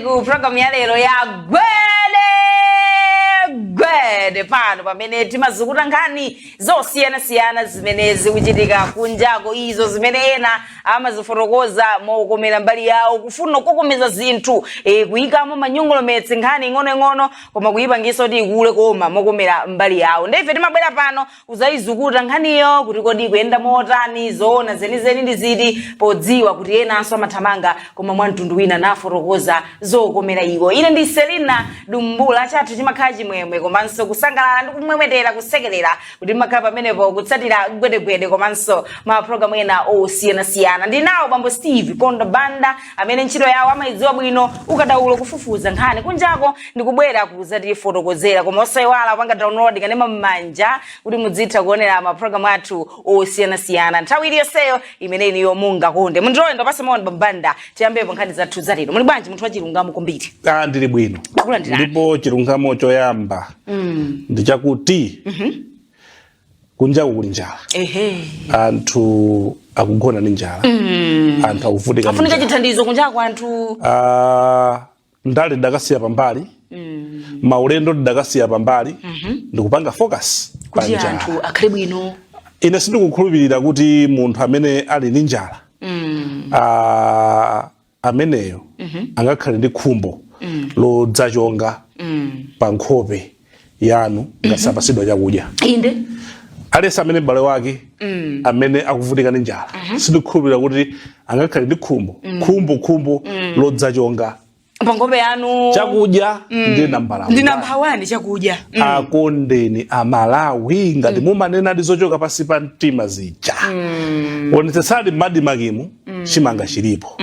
ku program ya lero ya Gwede pano pamene timazukuta nkhani zosiyana zimenezi kuchitika kunjako izo zimene ena amazifotokoza mokomera mbali yawo kufuna kukomeza zinthu kuyikamo manyongolometse nkhani ng'ono koma kuyipangiso kuti ikule koma mokomera mbali yawo. Ndife timabwera pano kuzayizukuta nkhaniyo kuti kodi kuyenda motani zoona zenizeni ndi ziti podziwa kuti enanso amathamanga koma mwamtundu wina nafotokoza zokomera iwo. Ine ndi Selina Dumbula chathu chimakhala chimwemwe komanso kusangalala ndi kumwemwetera kusekerera kuti makhala pamenepo kutsatira gwedegwede komanso ma program ena osiyana. Ndinawo bambo Steve Kondo Banda amene ntchito yawo amayidziwa bwino ukadaulo kufufuza nkhani kunjako ndikubwera kuzati fotokozera koma osaiwala panga download kanema mmanja kuti mudzitha kuonera ma program athu osiyana. Nthawi iliyonseyo imene niyo munga konde mundilowe ndopasa maoni Banda tiyambepo nkhani zathu zalero. Muli bwanji munthu wachilungamo kumbiri? Ndili bwino. Ndipo chilungamo choyamba ndichakuti kunjaku kuli njala. Anthu akugona ndi njala. Anthu akuvutika. Afunika chithandizo kunjaku anthu. Ndale ndakasiya pambali. Maulendo ndakasiya pambali. Ndikupanga focus pa njala. Kuti anthu akhale bwino. Ine sindikukhulupirira kuti munthu amene ali ndi njala ameneyo angakhale ndi khumbo lodzachonga pa nkhope yanu ngasapasidwa chakudya. Inde alesa amene bale wake amene akuvutika ndi njala sindikukhulupirira kuti angakhale ndi khumbo lodzachonga pa nkhope yanu chakudya ndi nambala 1 chakudya. Akondeni Amalawi ngati mumanena ndi zochoka pasi pa mtima zija. Onetsetsani madi makimu chimanga chilipo.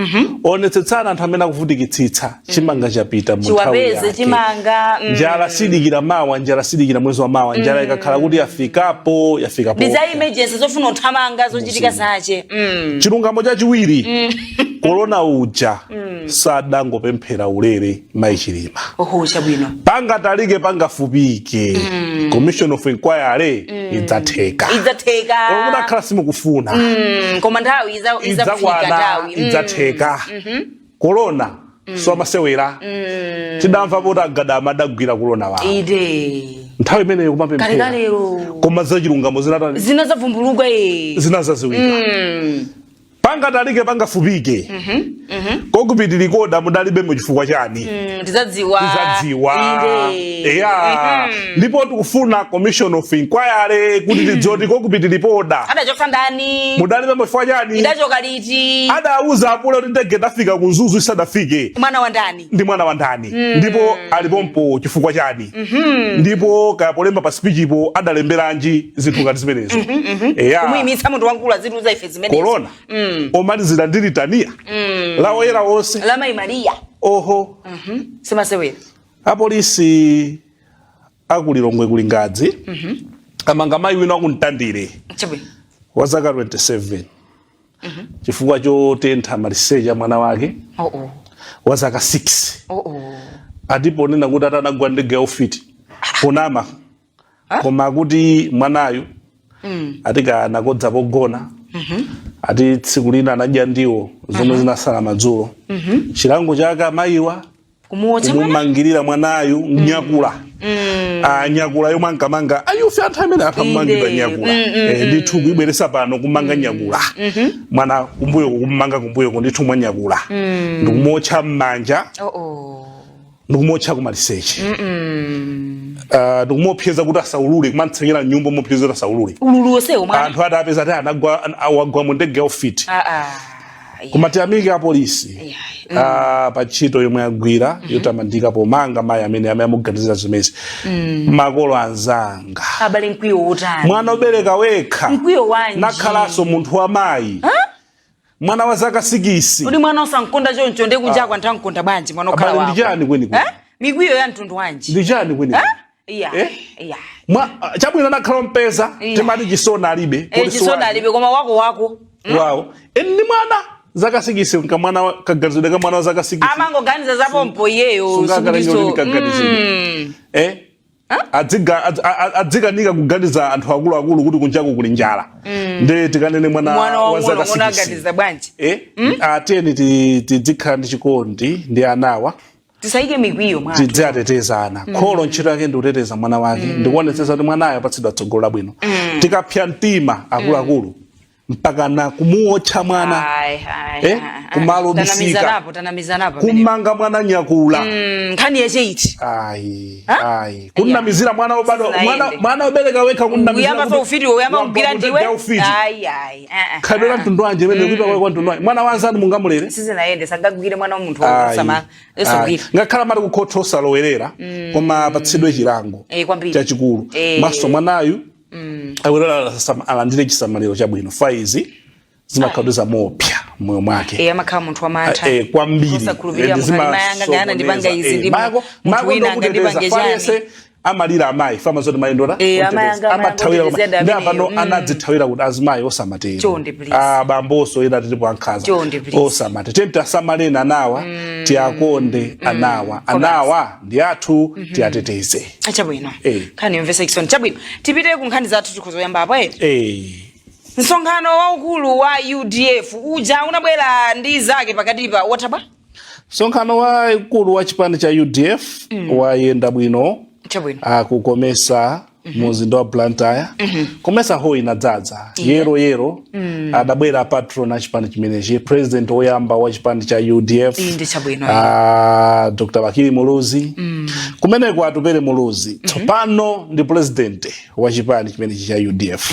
Onetsetsani anthu amene akuvutikitsitsa chimanga chapita mu nthawi yake. Chimanga njala sidikira mawa, njala sidikira mwezi wa mawa, njala ikakhala kuti yafikapo. Ndiza emergency zofuna uthamanga zochitika zache. Chilungamo chachiwiri corona uja sadangopemphera ulere maichilima. Chabwino. Panga talike panga fupike. Commission of Inquiry idzatheka. Olakhala simukufuna. Koma nthawi izafika nthawi. Idzatheka. Corona so amasewera. Tidamva pota agadama adagwira corona wawo. Nthawi imeneyo kumapemphera. Koma zachilungamo zinazavumbuluka zinazaziwika. Panga talike panga fupike. Kokupitira koda mudalibe mu chifukwa chani. Tizadziwa. Ndipo tikufuna Commission of Inquiry kuti tidzoti kokupitira poda. Adachoka ndani? Mudalibe mu chifukwa chani. Idachoka liti? Adauza apule kuti ndege tafika kunzuzu isadafike. Mwana wa ndani. Ndi mwana wa ndani. Ndipo alipompo chifukwa chani. Ndipo kapolemba pa speech ipo adalemberanji zinthu ngati zimenezo. Kumuyimitsa munthu wankulu aziruza ife zimenezo. Corona. Omalizira ndi litania. Lawo era wose. Lama Maria. Simasewera. Apolisi akulilongwe kuli Ngadzi. Amanga mayi wina akuntandire. Chabwino. Wa zaka 27. Chifukwa chotentha maliseche mwana wake. Wa zaka 6. Adipo nena kuti atanagwa ndege yaufiti. Ponama. Koma kuti mwanayu atika nakodza pogona. Ati tsiku lina anadya ndiwo zomwe zinasala madzulo. Chilango chake mayiwa kumumangirira mwanayu nyakula. Nyakula yomwe ankamanga ayufi anthu amene atamangirira nyakula. Ndithu kuibweresa pano kumanga nyakula. Mwana kumbuyo kumanga kumbuyo ndithu mwa nyakula. Ndikumotcha m'manja. Ndikumotcha kumaliseche. Ndikumopyeza kuti asaulule kumantsenyera nyumba mopyeza kuti asaulule. Ululu osewo mwana. Anthu adapeza ati anagwa mu ndege yaufiti. Kumati amike a polisi. Pa ntchito yomwe agwira yotamandika pomanga mayi amene amuganizira zimezi. Makolo anzanga. Abale mkwiyo utani. Mwana obereka wekha. Mkwiyo wanji. Nakhalaso munthu wa mayi. Mwana wa zaka 6. Udi mwana osankonda choncho ndekujakwa anthu ankonda bwanji mwana okhala wako. Ndijani kweni kweni. Mikwiyo ya mtundu wanji. Ndijani kweni. Chabwino nakhala mpeza timati chisona alibe. Chisona alibe koma wako. Wow. Ndi mwana zaka 6 nkamwana kaganizidwe ka mwana wa zaka 6. Amangoganiza zapo mpo iyeyo. Sungakalengero adzika nika kuganiza anthu akulu kuti kunjaku kuli njala. Nde tikanene mwana wa zaka 6. Mwana ganiza bwanji. Ateni tidzikhala ndi chikondi ndi anawa. tisaike mikwiyo mwana tidzatetezana kholo ntchito yake ndi kuteteza mwana wake ndikuonetsetsa kuti mwanayo apatsidwa tsogolo labwino tikapya mtima akuluakulu mpaka na kumuotcha mwana kumalo bisika kumanga mwana nyakula nkhani yache iti kunamizira mwana obereka wekha uyamba fa ufiti uyamba kugira ndiwe khadwera mtundu wanje mene kuipa kwa mtundu wanje mwana wanzani mungamulere sizinaende sagagwire mwana wa munthu osama esogwira ngakhala mali kukhothosa lowerera koma patsidwe chilango chachikulu maso mwanayu awirala alandire chisamaliro chabwino faizi zimakhaduza mopya moyo mwake amakhala munthu wamantha kwambiri mayanga ndipanga izi ndi munthu wina anga ndipange chani amalira amayi fama zoti mayendora amathawira ndapano anadzithawira kuti azimayi osamatero bamboso ena tilipo ankhaza osamatero tenti asamaleni anawa tiakonde anawa ndi athu tiateteze chabwino khani imvesa kisoni chabwino tipite ku nkhani zathu tikhozoyamba apo msonkhano waukulu wa UDF uja unabwera ndi zake pakati pa wataba msonkhano waukulu wa chipani cha UDF wayenda bwino kukomesa muzinda wa Blantyre komesa ho inadzadza yero adabwera patron a chipani chimenechi president oyamba wa chipani cha UDF Dr. Bakili Muluzi kumeneko atupere Muluzi tsopano ndi president wa chipani chimenechi cha UDF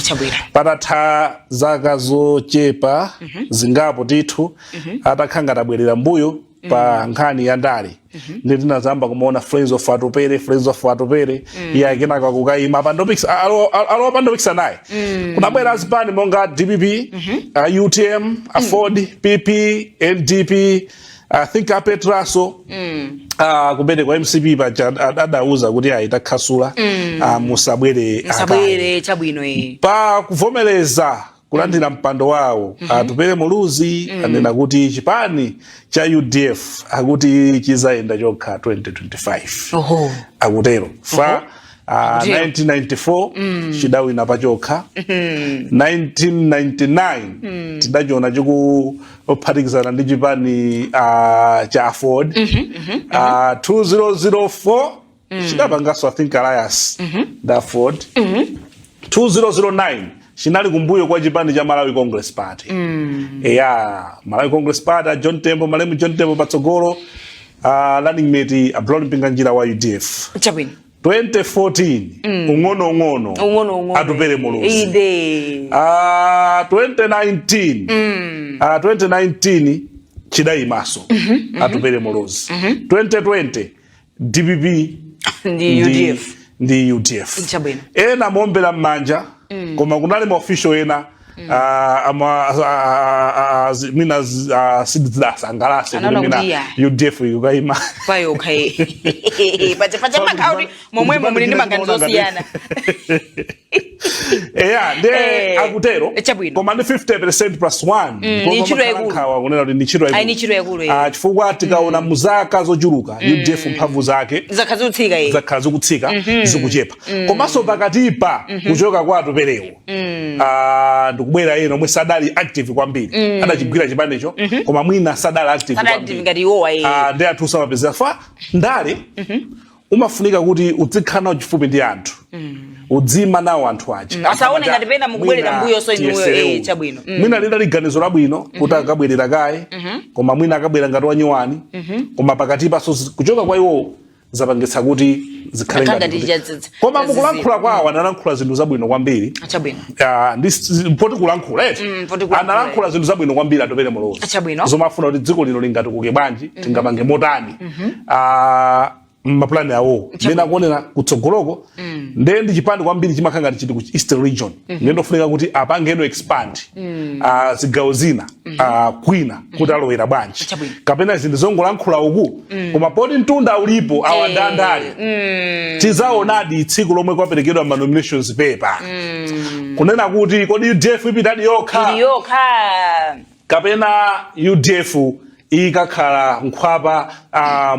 patatha zaka zochepa zingapo tithu atakhanga tabwerera mbuyo pa nkhani ya ndale ndi tinazamba kumaona friends of atupere ya kenaka kukaima pandopikisa alo pandopikisa naye kunabwera azipani monga DPP UTM Afford PP NDP I think apetraso kubede kwa MCP adauza kuti aitakhasula musabwere chabwino pa kuvomereza kulandira mpando wawo atupere Muluzi anena kuti chipani cha UDF akuti chizayenda chokha 2025 akutero fa 1994 chidawina pachokha 1999 tidachiona chikuphatikizana ndi chipani cha Afford 2004 chidapangaso I think alliance da Afford 2009 chinali kumbuyo kwa chipani cha Malawi Congress Party Malawi Congress Party John Tembo malemu John Tembo patsogolo running mate Brown Mpinganjira wa UDF chabwino 2014 ungono atupere Muluzi 2019 chidaimaso atupere Muluzi 2020 DPP ndi UDF ena mombera mmanja koma kunali ma official ena mina sangalase mina UDF yukaima payo kai pacha makaudi momwe muli ndi maganizo osiyana akutero koma ndi 50% plus 1 koma kunena kuti ni chiro yakulu chifukwa tikaona muzaka zochuluka UDF mphamvu zake zakhazukutsika zikuchepa komanso pakatipa kuchoka kwa atuperewo ndikubwera eno mwe sadali active kwambiri adachigwira chipanecho koma mwina sadali active ngati iwowa ndi anthu samapezera fa ndale umafunika kuti udzikhala nawo chifupi ndi anthu udzima nawo anthu aja asaone ngati pena mukubwerera mbuyo so inuyo chabwino mwina lidali ganizo labwino kuti akabwerera kaye koma mwina akabwera ngati wanyuwani koma pakatipa so kuchoka kwa iwo zapangitsa kuti zikhale koma mukulankhula kwawo analankhula zinthu zabwino kwambiri poti kulankhula analankhula zinthu zabwino kwambiri atupere Muluzi zomafuna kuti dziko lino lingatukuke bwanji tingapange motani mapulani awo mena kuonera kutsogoloko ndi chipani kwambiri chimakhala ngati chiti ku Eastern Region ndofunika kuti apangeno expand zigawo zina kwina kuti alowera bwanji kapena zinthu zongolankhula uku koma poti mtunda ulipo awandandale tizaonadi tsiku lomwe kwaperekedwa ma nominations paper kunena kuti kodi UDF ipitadi yokha kapena UDF ikakhala nkhwapa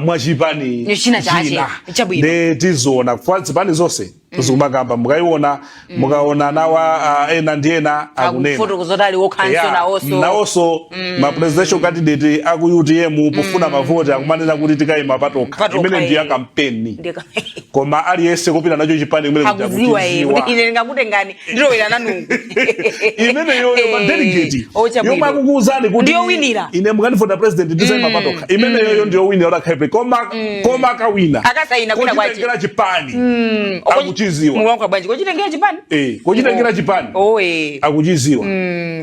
mwachipani china ndi tizoona kwa zipani zonse zikumakamba mukaona nawa ena ndi ena akunena kufotokozotali wokhanso nawonso ma presidential candidate aku UTM pofuna mavoti akumanena kuti tikayima patokha imene ndi ya kampeni koma aliyense kopita nacho chipani imene akudziwa ine ndingakutengani ndilowera nanungu imene yoyo ma delegate yomwe akukuuzani kuti ndiyo winira ine mukandivota president ndizayima patokha imene yoyo ndiyo winira orakhape koma akawina akasayina kuna kwachi kuchitengera chipani akuchiziwa mulongo bwanji kuchitengera chipani kuchitengera chipani akuchiziwa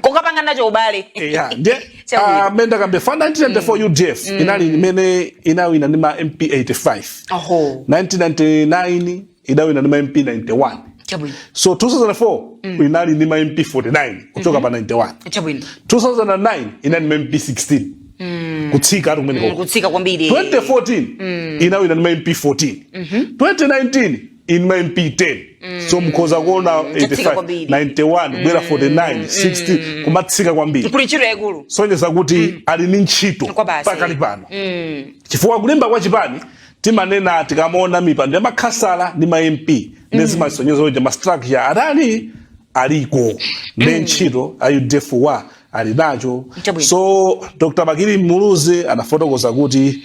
kokapanga nacho ubale nde menda kambe fa 1994 UDF inali imene inawina ndi ma MP 85 1999 idawina ndi ma MP 91 so 2004 inali ndi ma MP 49 kuchoka pa 91 2009 inali ma MP 16 kutsika ari kumene kutsika kwambiri 2014 inawina ndi ma MP 14 2019 in my MP 10 so mkhoza kuona 85 91 bwera 49 60 kumatsika kwambiri kuli ntchito yaikulu sonjeza kuti ali ni ntchito pakali pano chifukwa kulimba kwa chipani timanena tikamaona mipando ya makhasala ndi ma MP nezimasonyezo kuti ma structure adali aliko ndi ntchito UDF ali nacho so Dr. Bakiri Muluzi anafotokoza kuti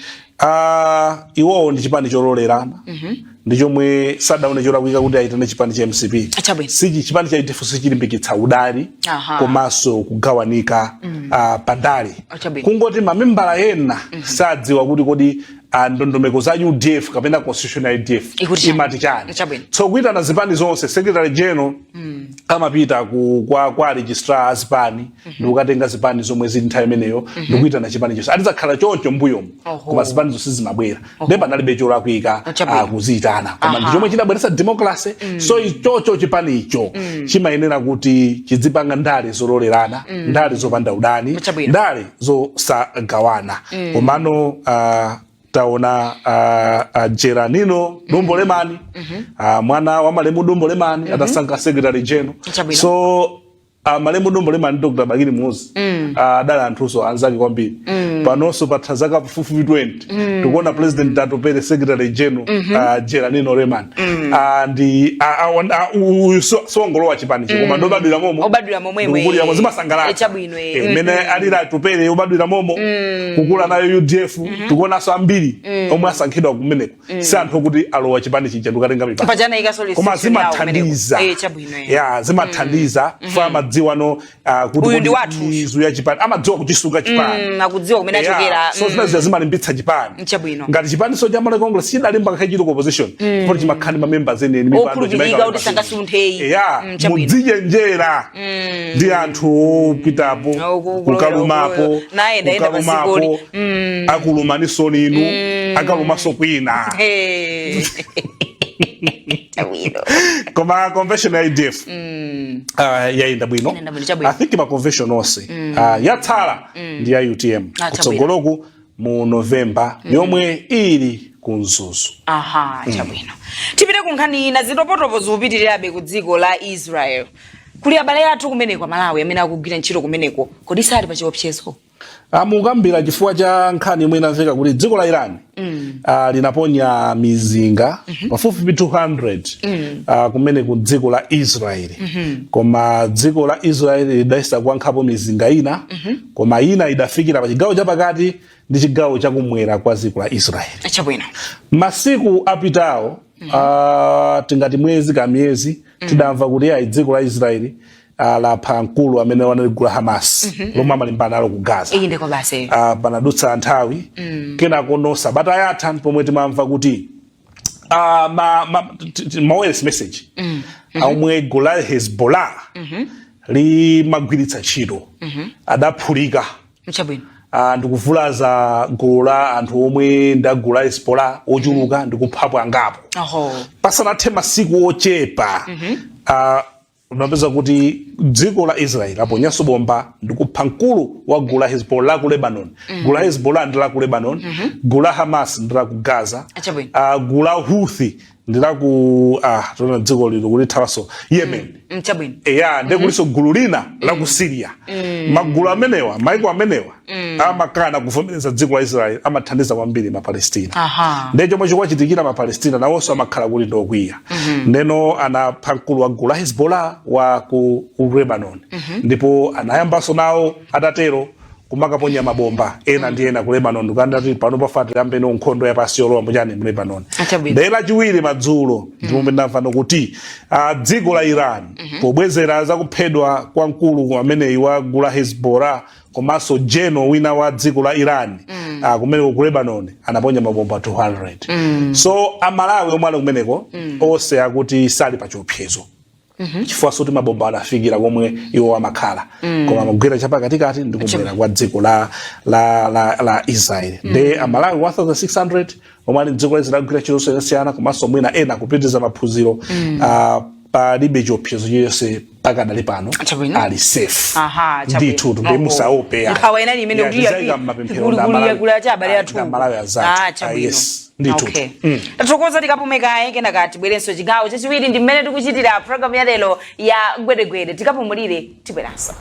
iwowo ndi chipani chololerana ndi chomwe sadaone cholakwika kuti aitane chipani cha MCP sichi chipani cha UDF sichilimbikitsa udani komanso kugawanika pandale kungoti mamembala ena sadziwa kuti kodi ndondomeko za UDF kapena constitution ya UDF imati chani so kuitana zipani zonse secretary general amapita kwa registrar azipani ndikukatenga zipani zomwe zili nthawi imeneyo ndikuitana chipani chonse adzakhala choncho mbuyomu koma zipani zonse zimabwera ndi panalibe cholakwika kuziitana koma ndi chomwe chidabweretsa democracy so ichocho chipani icho chimayenera kuti chidzipanga ndale zololerana ndale zopanda udani ndale zosagawana komano taona Jeranino Dumbo Lemani mwana wa Malemu Dumbo Lemani atasankha secretary general so Malemu Dumbo Lemani Dr. Bakiri Muluzi adala anthuso anzake kwambiri panonso patha zaka pafupi 20 tikuona president atopere secretary general Jeranino Lemani ndi songolowa chipani chikoma ndobadwira momwe ndikukulira zimasangalatsa imene alira atopere obadwira momo kukula nayo UDF tikuonanso ambiri omwe asankhidwa kumeneko si anthu kuti alowa chipani chija ndikukatenga mipando koma zimathandiza zimathandiza fama dziwano kuti mizu ya chipani amadziwa kuchisunga chipani akudziwa kumene achokera so zinazo zimalimbitsa chipani ngati chipani so jamala Congress chidalimba kakhachito opposition for chimakhani ma members ene mipando chimaika kuti sangasunthei mudzijenjera ndi anthu opitapo kukalumapo akulumaninso ninu akalumaso kwina koma convention ya UDF yaenda bwino I think ma convention onse yatsala ndi ya UTM kutsogoloku mu November yomwe ili kunzuzu chabwino tipite kunkhani na zitopotopo zikupitirirabe ku dziko la Israel kuli abale athu kumeneko Malawi amene akugwira ntchito kumeneko kodi sali pa chiopsezo mukambira chifukwa cha nkhani imwe inamveka kuti dziko la Iran linaponya mizinga pafupi 200 kumene ku dziko la Israel koma dziko la Israel lidayesa kuwankhapo mizinga ina koma ina idafikira pa chigawo chapakati ndi chigawo chakumwera kwa dziko la Israel chabwino masiku apitawo tingati mwezi kamiyezi tidamva kuti dziko la Israel lapha mkulu amene wanaligula Hamas lomwe amalimbana nalo ku Gaza ndiko basi panadutsa nthawi kenako sabata yatha pomwe timamva kuti mawes message omwe gulu la Hezbollah limagwiritsa ntchito adaphulika chabwino ndikuvulaza gulu la anthu omwe ndagulu la Hezbollah ochuluka ndikuphapo angapo pasanathe masiku ochepa unapeza kuti dziko la Israel aponyanso bomba ndikupha mkulu wa gulu la Hezbollah ku Lebanon. Gulu la Hezbollah ndi la ku Lebanon, gulu la Hamas ndi la ku Gaza, gulu la Houthi ndi la ku tuna dziko lino kulithawaso Yemen. Eya ndekuliso gulu lina la ku Syria. Magulu amenewa, maiko amenewa amakana kuvomereza dziko la Israel amathandiza kwambiri ma Palestina. Ndecho mwe chikwa chitikira ma Palestina nawonso amakhala kuti ndokwiya. Ndeno anapha mkulu wa gulu la Hezbollah wa ku Lebanon. Ndipo anayambaso nawo atatero kumakaponya mabomba ena ndi ena ku Lebanon ndikandati pano pafatira ambeno nkhondo ya pasi yolowa mujani mu Lebanon. Ndela chiwiri madzulo ndipo ndamvano kuti dziko la Iran pobwezera za kuphedwa kwa mkulu ameneyi wa gulu la Hezbollah komanso jeno wina wa dziko la Iran kumene ku Lebanon anaponya mabomba 200. So amalawi omwe kumeneko onse akuti sali pa chiopsezo. Chifukwa soti mabomba anafikira komwe iwo amakhala koma magwira chapa katikati ndikubwera kwa dziko la Israel. Nde amalawi 1600 omwe dziko la Israel agwira chilonse chasiyana komanso mwina ena kupitiriza maphunziro palibe chiopsezo chiyonse pakadali pano ali safe. Ndithu ndimusaope ya nthawi imene kuti kula cha abale athu amalawi azati. Yes. Okay. Tathokoza tikapumekaye kenaka tibwerenso chigawo chachiwiri ndi mmene tikuchitira program ya lero ya Gwede tikapumulire tibweranso.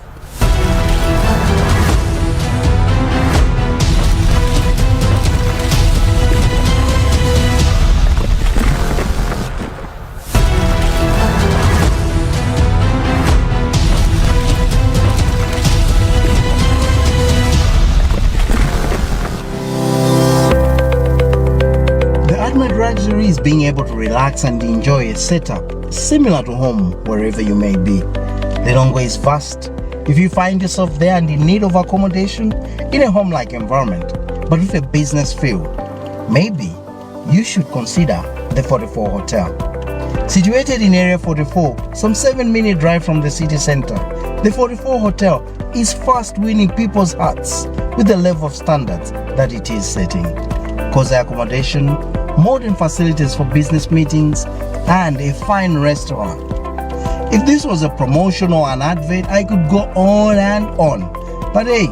Luxury is being able to relax and enjoy a setup similar to home wherever you may be. The Longway is vast. If you find yourself there and in need of accommodation in a home-like environment, but with a business feel, maybe you should consider the 44 Hotel. Situated in Area 44, some 7-minute drive from the city center, the 44 Hotel is fast winning people's hearts with the level of standards that it is setting. Cozy accommodation, modern facilities for business meetings, and a fine restaurant. If this was a promotion or an advert, I could go on and on. But hey,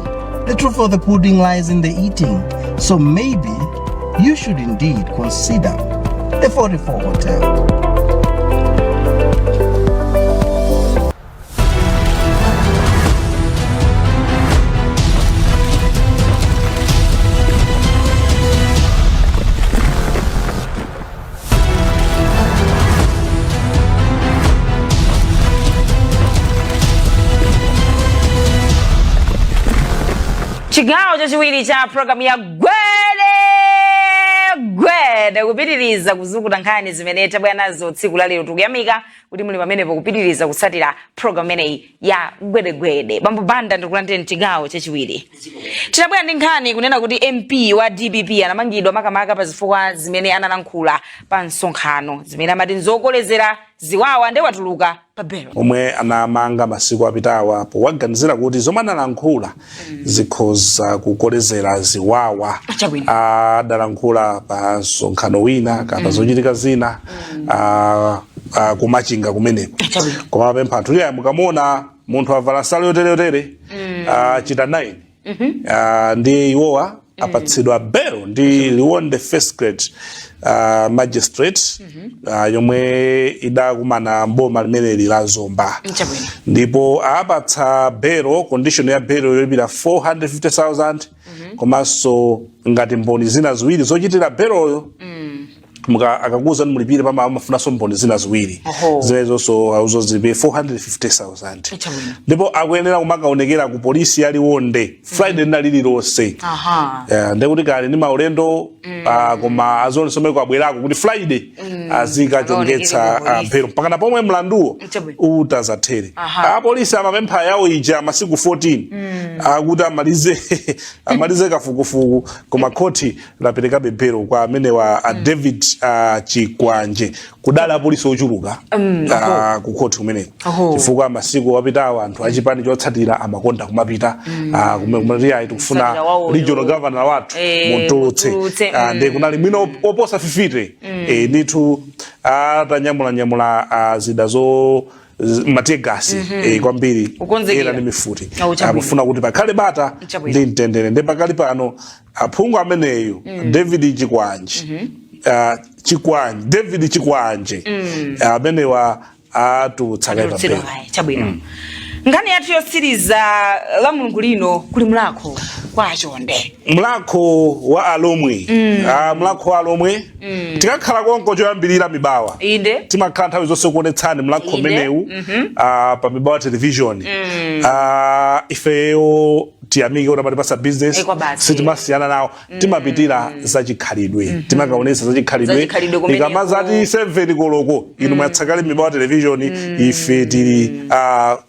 the truth of the pudding lies in the eating. So maybe you should indeed consider the 44 Hotel. Chigawo chachiwiri cha program ya Gwede kupitiriza kuzukuta nkhani zimene tabwera nazo tsiku la lero. Tikuyamika kuti muli pamenepo kupitiriza kutsatira program imeneyi ya Gwede. Bambo Banda ndikulandeni chigawo chachiwiri. Tinabwera ndi nkhani kunena kuti MP wa DPP anamangidwa makamaka pa zifukwa zimene analankhula pa msonkhano zimene amati nzokolezera ziwawa ndi watuluka pa belo. Omwe anamanga masiku apitawa powaganizira kuti zomwe analankhula zikhoza kukolezera ziwawa. Adalankhula pa msonkhano wina kapena zochitika zina kumachinga kumeneko. Koma apempha anthu liya mukamona munthu avala salo yotere chita 9 ndi iwowa apatsidwa belo ndi Liwonde first grade magistrate yomwe idakumana mboma limene la Zomba. Ndipo apatsa belo, condition ya belo yolipira 450,000 komanso ngati mboni zina ziwiri zochitira beloyo akakuza mulipire pama amafunaso mboni zina ziwiri zilezo so auzozibe 450,000. Ndipo akuyenera kumakaonekera ku polisi ya Liwonde Friday nalili lonse. Ndekuti kale ni maulendo koma azonsomeko abwerako kuti Friday azika chongetsa belo mpaka pomwe mlanduwo utazathere. Polisi amapempha yawo ija masiku 14 akuti amalize kafukufuku koma koti lapereka belo kwa amene wa David Chikwanje kudala polisi ochuluka ku court kumeneko chifukwa masiku wapitawa anthu achipani chotsatira amakonda kumapita kumene ayi tikufuna regional governor wathu Montolotse ndi kunali mwino oposa 50 ndithu atanyamula zida mategasi kwambiri ena ndi mifuti amafuna kuti pakhale bata ndi mtendere ndi pakali pano aphungu ameneyu David Chikwanje David Chikwanje amenewa atutsakaipa chabwino ngani yathu yosiriza la mulungu lino kuli mulako kwa chonde mulako wa alomwe mulako wa alomwe tikakhala konko choyambirira mibawa inde timakhala nthawi zonse kuonetsani mulako menewu pa mibawa television ifeyo tiyamike kuti amatipasa business sitimasiyana nawo timapitira zachikhalidwe timakaonesa zachikhalidwe ikamazati 7 koloko inu mwatsakale mibawa television ife tili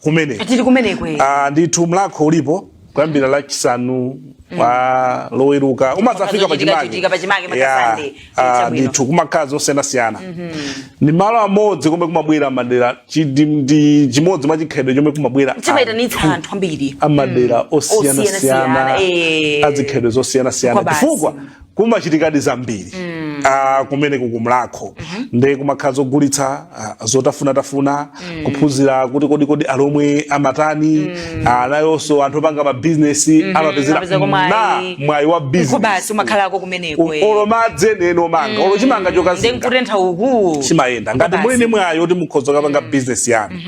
kumenekwe ndithu mulako ulipo kuyambira lachisanu loweruka umazafika pachimake ndithu kumakhala zosiyanasiyana ni malo amodzi komwe kumabwera madera chimodzi mwa chikhalidwe chomwe kumabwera anthu ambiri amadera osiyanasiyana azikhalidwe zosiyanasiyana chifukwa kumachitikadi zambiri kumene kukumulako ndi kumakhala zogulitsa zotafunatafuna kuphunzira kuti kodi alomwe amatani nayonso anthu opanga mabizinesi amapezera mwayi wa bizinesi umakhalako kumeneko olomadze neno manga olo chimanga chokazindikutentha uku chimayenda ngati muli ni mwayi oti mukhoza kapanga bizinesi yanu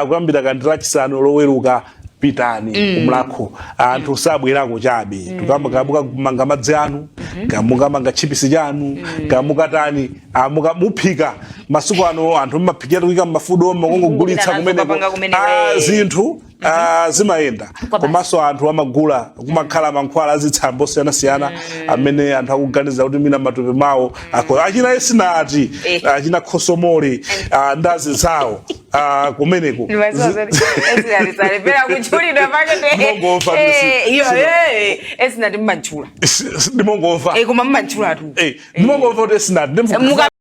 kuyambira kandi lachisanu loweruka pitani kumulako anthu sabwerako chabe tukamakabuka kumanga madzi anu kamukamanga chipisi chanu kamukatani muphika masuku ano anthu mmaphikira kuika mafudo makongogulitsa kumeneko zinthu zimayenda komanso anthu amagula kumakhala mankhwala azitsambo osiyanasiyana amene anthu akuganiza kuti mina matupi mawo achina esinati achina khosomole ndazi zawo kumeneko esinati mmantchula ndimongomva koma mmantchula tu ndimongomva kuti esinati